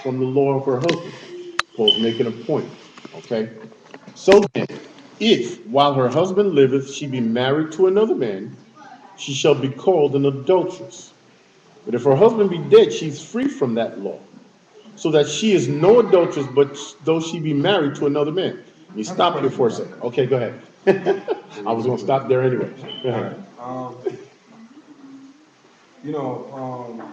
from the law of her husband. Paul's making a point. Okay? So then, if while her husband liveth she be married to another man, she shall be called an adulteress. But if her husband be dead, she's free from that law. So that she is no adulteress, but though she be married to another man. Let me I have a stop here question for a about second. that. Okay, go ahead. I was going to stop there anyway. Go All ahead. right. You know,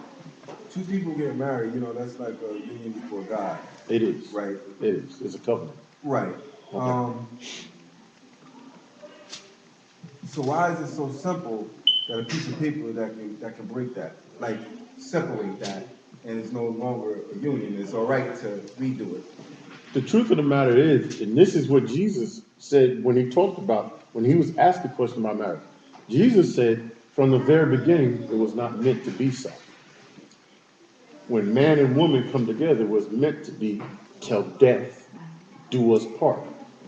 two people get married. You know, that's like a union before God, It is. right? It is. It's a covenant. Right. Okay. So why is it so simple that a piece of paper that can break that, like separate that, and it's no longer a union? It's all right to redo it. The truth of the matter is, and this is what Jesus said when he talked about, when he was asked the question about marriage. Jesus said, from the very beginning, it was not meant to be so. When man and woman come together, it was meant to be till death do us part.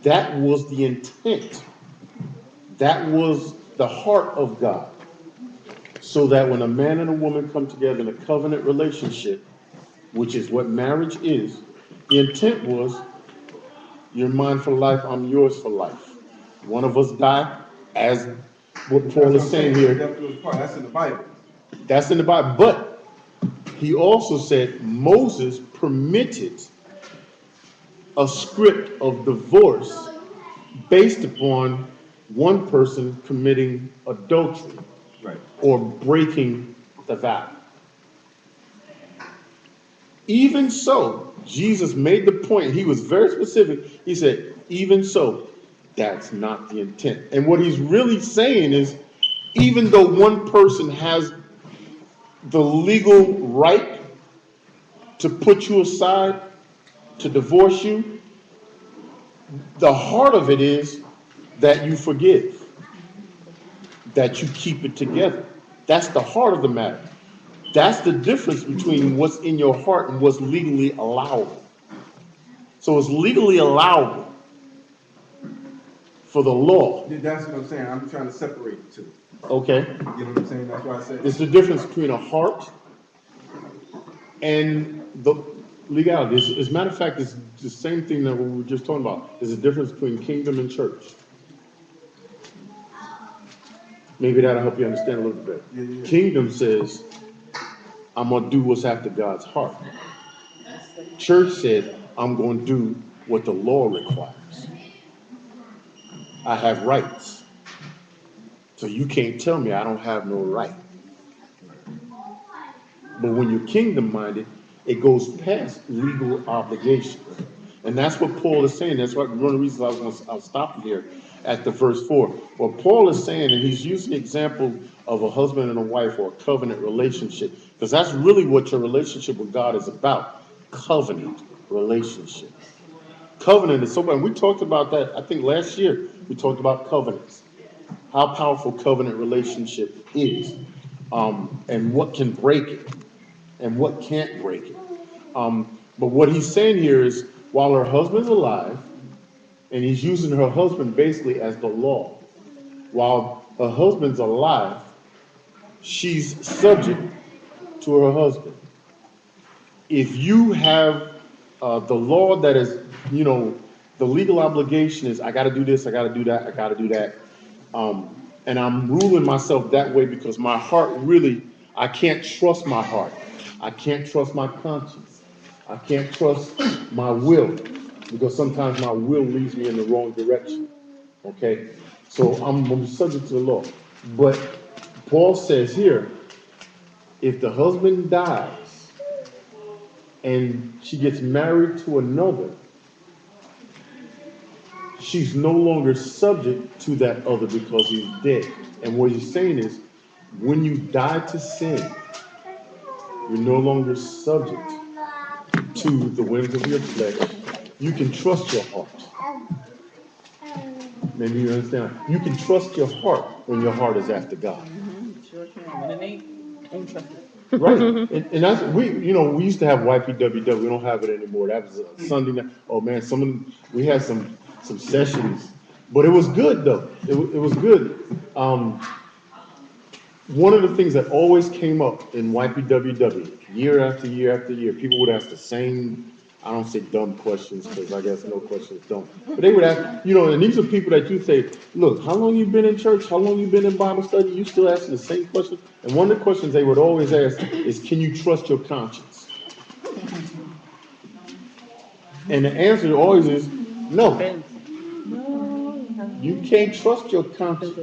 That was the intent. That was the heart of God. So that when a man and a woman come together in a covenant relationship, which is what marriage is, the intent was, you're mine for life, I'm yours for life. One of us die, as what That's Paul what is I'm saying saying. The here. death do us part. That's in the Bible. That's in the Bible. But he also said Moses permitted a script of divorce based upon one person committing adultery Right. or breaking the vow. Even so, Jesus made the point, he was very specific. He said, even so, that's not the intent. And what he's really saying is, even though one person has the legal right to put you aside, to divorce you, the heart of it is that you forgive, that you keep it together. That's the heart of the matter. That's the difference between what's in your heart and what's legally allowable. So it's legally allowable for the law. That's what I'm saying. I'm trying to separate the two. Okay? You know what I'm saying? That's why I said. It's the difference between a heart and the legality. As a matter of fact, it's the same thing that we were just talking about. There's a difference between kingdom and church. Maybe that'll help you understand a little bit. Yeah, yeah. Kingdom says, I'm going to do what's after God's heart. Church said, I'm going to do what the law requires. I have rights. So you can't tell me I don't have no right. But when you're kingdom minded, it goes past legal obligations. And that's what Paul is saying. That's what one of the reasons I'll stop here at the verse 4. What Paul is saying, and he's using the example of a husband and a wife or a covenant relationship, because that's really what your relationship with God is about. Covenant relationship. Covenant is so, and we talked about that, I think last year, we talked about covenants. How powerful covenant relationship is, and what can break it and what can't break it. But what he's saying here is, while her husband's alive, and he's using her husband basically as the law, while her husband's alive, she's subject to her husband. If you have the law that is, the legal obligation is, I got to do this, I got to do that, I got to do that. And I'm ruling myself that way because my heart really, I can't trust my heart. I can't trust my conscience. I can't trust my will because sometimes my will leads me in the wrong direction. Okay? So I'm going to be subject to the law. But Paul says here, if the husband dies and she gets married to another, she's no longer subject to that other because he's dead. And what he's saying is, when you die to sin, you're no longer subject to the whims of your flesh. You can trust your heart. Maybe you understand. You can trust your heart when your heart is after God. Sure can. When it ain't trust it. Right. And that's we used to have YPWW. We don't have it anymore. That was a Sunday night. Oh man, we had some sessions, but it was good though. It was good. one of the things that always came up in YPWW, year after year after year, people would ask the same, I don't say dumb questions, because I guess no question is dumb. But they would ask, and these are people that you say, look, how long you been in church? How long you been in Bible study? You still asking the same question? And one of the questions they would always ask is, can you trust your conscience? And the answer always is, no. You can't trust your conscience.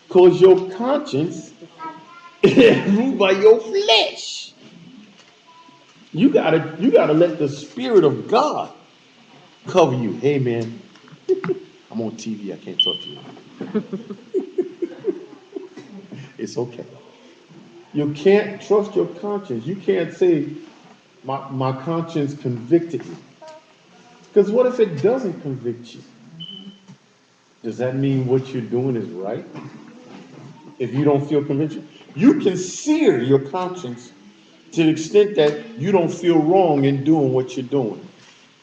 Because your conscience is ruled by your flesh. You gotta let the Spirit of God cover you. Hey man, I'm on TV, I can't talk to you. It's okay. You can't trust your conscience. You can't say, my conscience convicted me. Because what if it doesn't convict you? Does that mean what you're doing is right? If you don't feel conviction, you can sear your conscience to the extent that you don't feel wrong in doing what you're doing.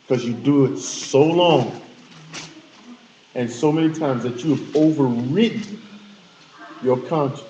Because you do it so long and so many times that you have overridden your conscience.